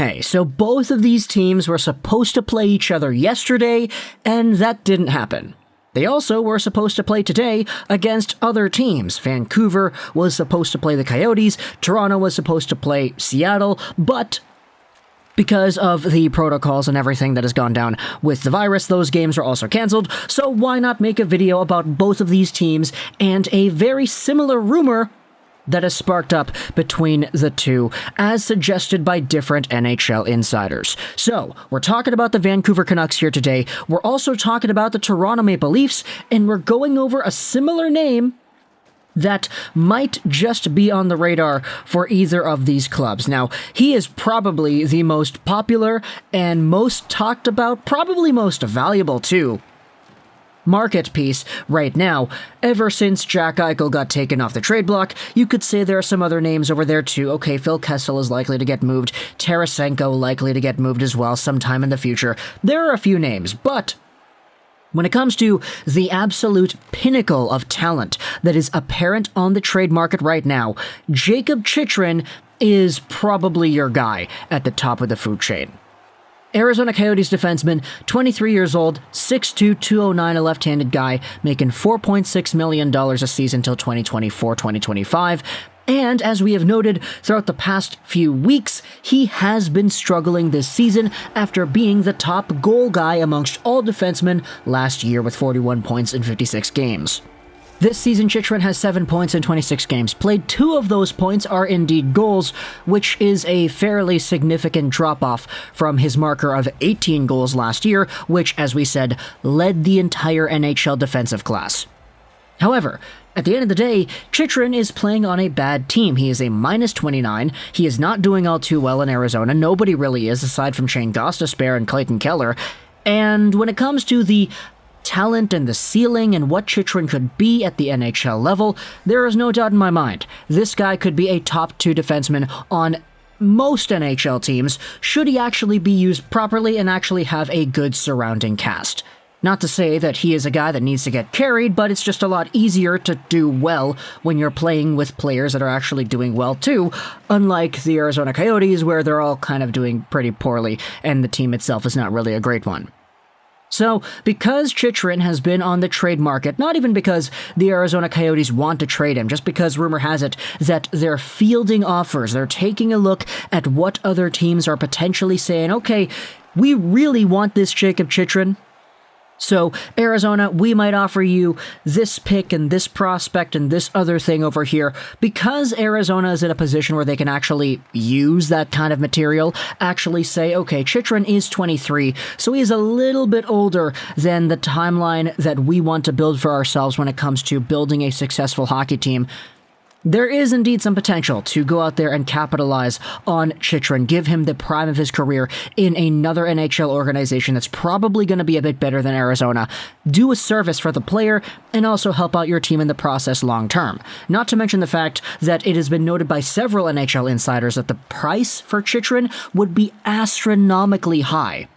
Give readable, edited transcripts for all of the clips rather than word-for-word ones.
Okay, so both of these teams were supposed to play each other yesterday, and that didn't happen. They also were supposed to play today against other teams. Vancouver was supposed to play the Coyotes, Toronto was supposed to play Seattle, but because of the protocols and everything that has gone down with the virus, those games are also cancelled, so why not make a video about both of these teams and a very similar rumor that has sparked up between the two, as suggested by different NHL insiders. So, we're talking about the Vancouver Canucks here today, we're also talking about the Toronto Maple Leafs, and we're going over a similar name that might just be on the radar for either of these clubs. Now, he is probably the most popular and most talked about, probably most valuable too, market piece right now. Ever since Jack Eichel got taken off the trade block, you could say there are some other names over there too. Okay, Phil Kessel is likely to get moved, Tarasenko likely to get moved as well sometime in the future. There are a few names, but when it comes to the absolute pinnacle of talent that is apparent on the trade market right now, Jakob Chychrun is probably your guy at the top of the food chain. Arizona Coyotes defenseman, 23 years old, 6'2", 209, a left-handed guy, making $4.6 million a season till 2024-2025. And as we have noted throughout the past few weeks, he has been struggling this season after being the top goal guy amongst all defensemen last year with 41 points in 56 games. This season, Chychrun has 7 points in 26 games played. 2 of those points are indeed goals, which is a fairly significant drop-off from his marker of 18 goals last year, which, as we said, led the entire NHL defensive class. However, at the end of the day, Chychrun is playing on a bad team. He is a minus 29. He is not doing all too well in Arizona. Nobody really is, aside from Shane Gostisbehere and Clayton Keller. And when it comes to the talent and the ceiling and what Chychrun could be at the NHL level, there is no doubt in my mind. This guy could be a top 2 defenseman on most NHL teams, should he actually be used properly and actually have a good surrounding cast. Not to say that he is a guy that needs to get carried, but it's just a lot easier to do well when you're playing with players that are actually doing well too, unlike the Arizona Coyotes where they're all kind of doing pretty poorly and the team itself is not really a great one. So, because Chychrun has been on the trade market, not even because the Arizona Coyotes want to trade him, just because rumor has it that they're fielding offers, they're taking a look at what other teams are potentially saying, okay, we really want this Jakob Chychrun. So, Arizona, we might offer you this pick and this prospect and this other thing over here. Because Arizona is in a position where they can actually use that kind of material, actually say, okay, Chychrun is 23, so he is a little bit older than the timeline that we want to build for ourselves when it comes to building a successful hockey team. There is indeed some potential to go out there and capitalize on Chychrun, give him the prime of his career in another NHL organization that's probably going to be a bit better than Arizona, do a service for the player, and also help out your team in the process long term. Not to mention the fact that it has been noted by several NHL insiders that the price for Chychrun would be astronomically high.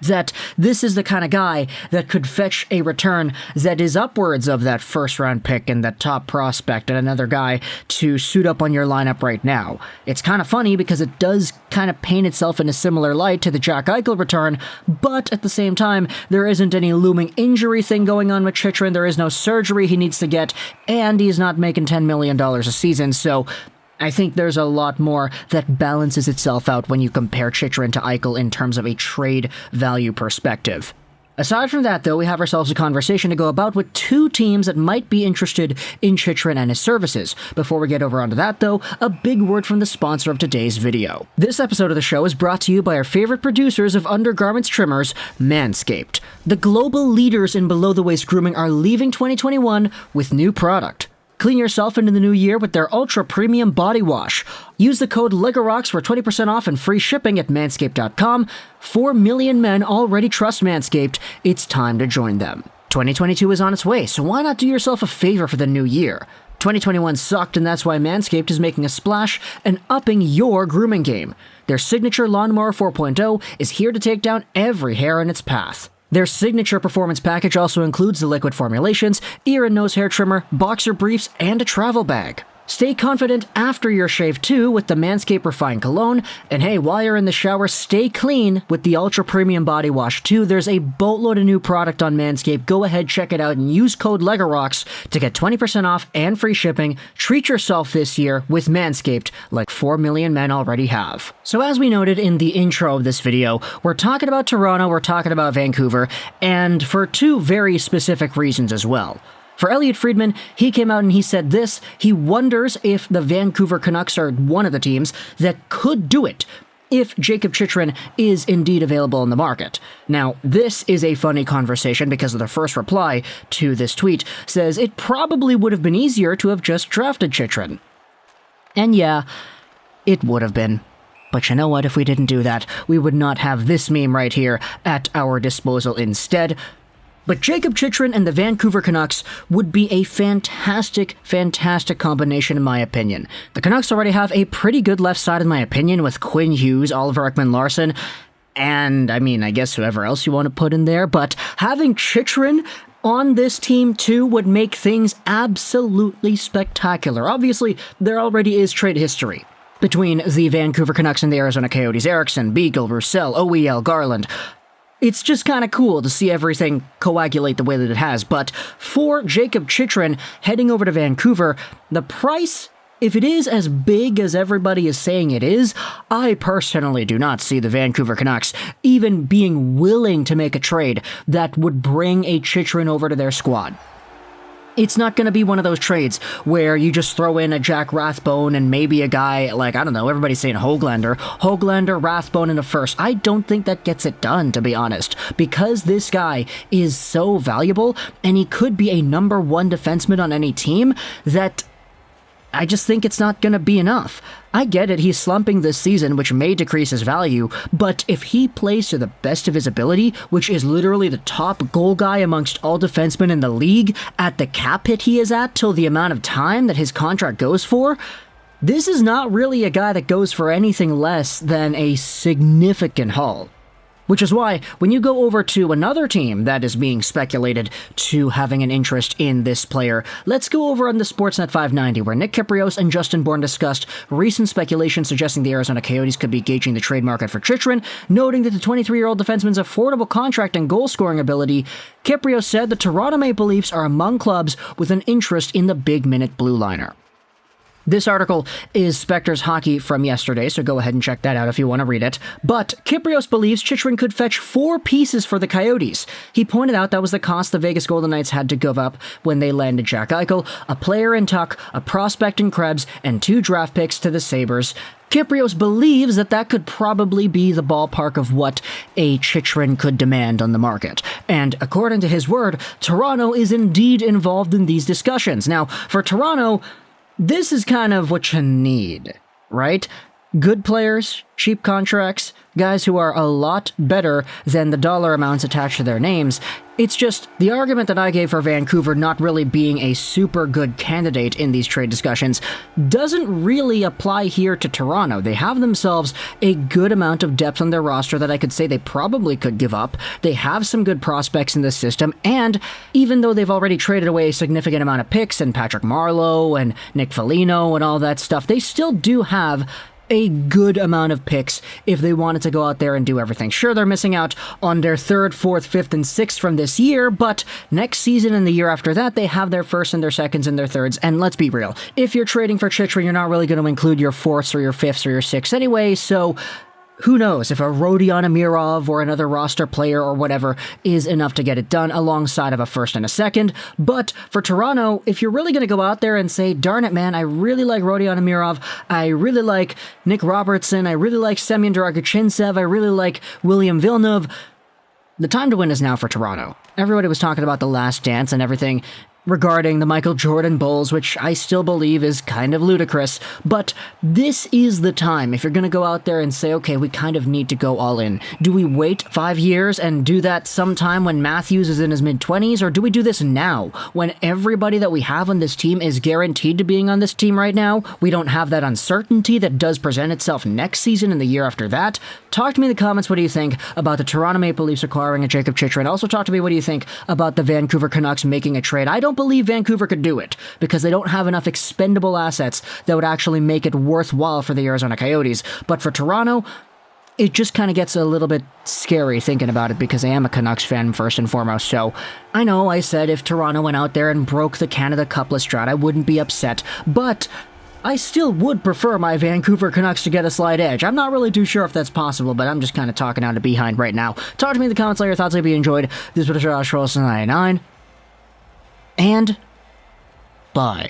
That this is the kind of guy that could fetch a return that is upwards of that first-round pick and that top prospect and another guy to suit up on your lineup right now. It's kind of funny because it does kind of paint itself in a similar light to the Jack Eichel return, but at the same time, there isn't any looming injury thing going on with Chychrun, there is no surgery he needs to get, and he's not making $10 million a season, so I think there's a lot more that balances itself out when you compare Chychrun to Eichel in terms of a trade value perspective. Aside from that, though, we have ourselves a conversation to go about with 2 teams that might be interested in Chychrun and his services. Before we get over onto that, though, a big word from the sponsor of today's video. This episode of the show is brought to you by our favorite producers of undergarments trimmers, Manscaped. The global leaders in below-the-waist grooming are leaving 2021 with new product. Clean yourself into the new year with their ultra-premium body wash. Use the code LEGOROCKS for 20% off and free shipping at manscaped.com. 4 million men already trust Manscaped. It's time to join them. 2022 is on its way, so why not do yourself a favor for the new year? 2021 sucked, and that's why Manscaped is making a splash and upping your grooming game. Their signature Lawnmower 4.0 is here to take down every hair in its path. Their signature performance package also includes the liquid formulations, ear and nose hair trimmer, boxer briefs, and a travel bag. Stay confident after your shave too with the Manscaped Refined Cologne, and hey, while you're in the shower, stay clean with the Ultra Premium Body Wash too. There's a boatload of new product on Manscaped. Go ahead, check it out, and use code LEGOROCKS to get 20% off and free shipping. Treat yourself this year with Manscaped like 4 million men already have. So as we noted in the intro of this video, we're talking about Toronto, we're talking about Vancouver, and for two very specific reasons as well. For Elliotte Friedman, he came out and he said this: he wonders if the Vancouver Canucks are one of the teams that could do it if Jakob Chychrun is indeed available in the market. Now, this is a funny conversation because the first reply to this tweet says it probably would have been easier to have just drafted Chychrun. And yeah, it would have been. But you know what? If we didn't do that, we would not have this meme right here at our disposal instead. But Jakob Chychrun and the Vancouver Canucks would be a fantastic, fantastic combination in my opinion. The Canucks already have a pretty good left side in my opinion with Quinn Hughes, Oliver Ekman-Larsson, and I guess whoever else you want to put in there. But having Chychrun on this team too would make things absolutely spectacular. Obviously, there already is trade history between the Vancouver Canucks and the Arizona Coyotes. Eriksson, Beagle, Roussel, OEL, Garland. It's just kind of cool to see everything coagulate the way that it has, but for Jakob Chychrun heading over to Vancouver, the price, if it is as big as everybody is saying it is, I personally do not see the Vancouver Canucks even being willing to make a trade that would bring a Chychrun over to their squad. It's not going to be one of those trades where you just throw in a Jack Rathbone and maybe a guy like, I don't know, everybody's saying Höglander, Rathbone in a first. I don't think that gets it done, to be honest, because this guy is so valuable and he could be a number one defenseman on any team that I just think it's not going to be enough. I get it, he's slumping this season, which may decrease his value, but if he plays to the best of his ability, which is literally the top goal guy amongst all defensemen in the league, at the cap hit he is at till the amount of time that his contract goes for, this is not really a guy that goes for anything less than a significant haul. Which is why, when you go over to another team that is being speculated to having an interest in this player, let's go over on the Sportsnet 590, where Nick Kypreos and Justin Bourne discussed recent speculation suggesting the Arizona Coyotes could be gauging the trade market for Chychrun, noting that the 23-year-old defenseman's affordable contract and goal-scoring ability. Kypreos said the Toronto Maple Leafs are among clubs with an interest in the big-minute blue liner. This article is Spectre's Hockey from yesterday, so go ahead and check that out if you want to read it. But Kypreos believes Chychrun could fetch 4 pieces for the Coyotes. He pointed out that was the cost the Vegas Golden Knights had to give up when they landed Jack Eichel, a player in Tuch, a prospect in Krebs, and 2 draft picks to the Sabres. Kypreos believes that could probably be the ballpark of what a Chychrun could demand on the market. And according to his word, Toronto is indeed involved in these discussions. Now, for Toronto, this is kind of what you need, right? Good players, cheap contracts, guys who are a lot better than the dollar amounts attached to their names. It's just the argument that I gave for Vancouver not really being a super good candidate in these trade discussions doesn't really apply here to Toronto. They have themselves a good amount of depth on their roster that I could say they probably could give up. They have some good prospects in the system, and even though they've already traded away a significant amount of picks and Patrick Marleau and Nick Foligno and all that stuff, they still do have a good amount of picks if they wanted to go out there and do everything. Sure, they're missing out on their 3rd, 4th, 5th, and 6th from this year, but next season and the year after that, they have their 1st and their 2nds and their 3rds, and let's be real. If you're trading for Chychrun, you're not really going to include your 4ths or your 5ths or your 6ths anyway, so who knows if a Rodion Amirov or another roster player or whatever is enough to get it done alongside of a 1st and a 2nd. But for Toronto, if you're really going to go out there and say, darn it, man, I really like Rodion Amirov, I really like Nick Robertson, I really like Semyon Dragachintsev, I really like William Villeneuve, the time to win is now for Toronto. Everybody was talking about The Last Dance and everything regarding the Michael Jordan Bulls, which I still believe is kind of ludicrous, but this is the time. If you're going to go out there and say, okay, we kind of need to go all in, do we wait 5 years and do that sometime when Matthews is in his mid-20s, or do we do this now, when everybody that we have on this team is guaranteed to being on this team right now? We don't have that uncertainty that does present itself next season and the year after that. Talk to me in the comments, what do you think about the Toronto Maple Leafs acquiring a Jakob Chychrun? Also talk to me, what do you think about the Vancouver Canucks making a trade? I don't don't believe Vancouver could do it, because they don't have enough expendable assets that would actually make it worthwhile for the Arizona Coyotes. But for Toronto, it just kind of gets a little bit scary thinking about it, because I am a Canucks fan first and foremost. So I know I said if Toronto went out there and broke the Canada Cupless drought, I wouldn't be upset, but I still would prefer my Vancouver Canucks to get a slight edge. I'm not really too sure if that's possible, but I'm just kind of talking out of behind right now. Talk to me in the comments, let your thoughts. I hope you enjoyed. This was Josh Rolson 99, and bye.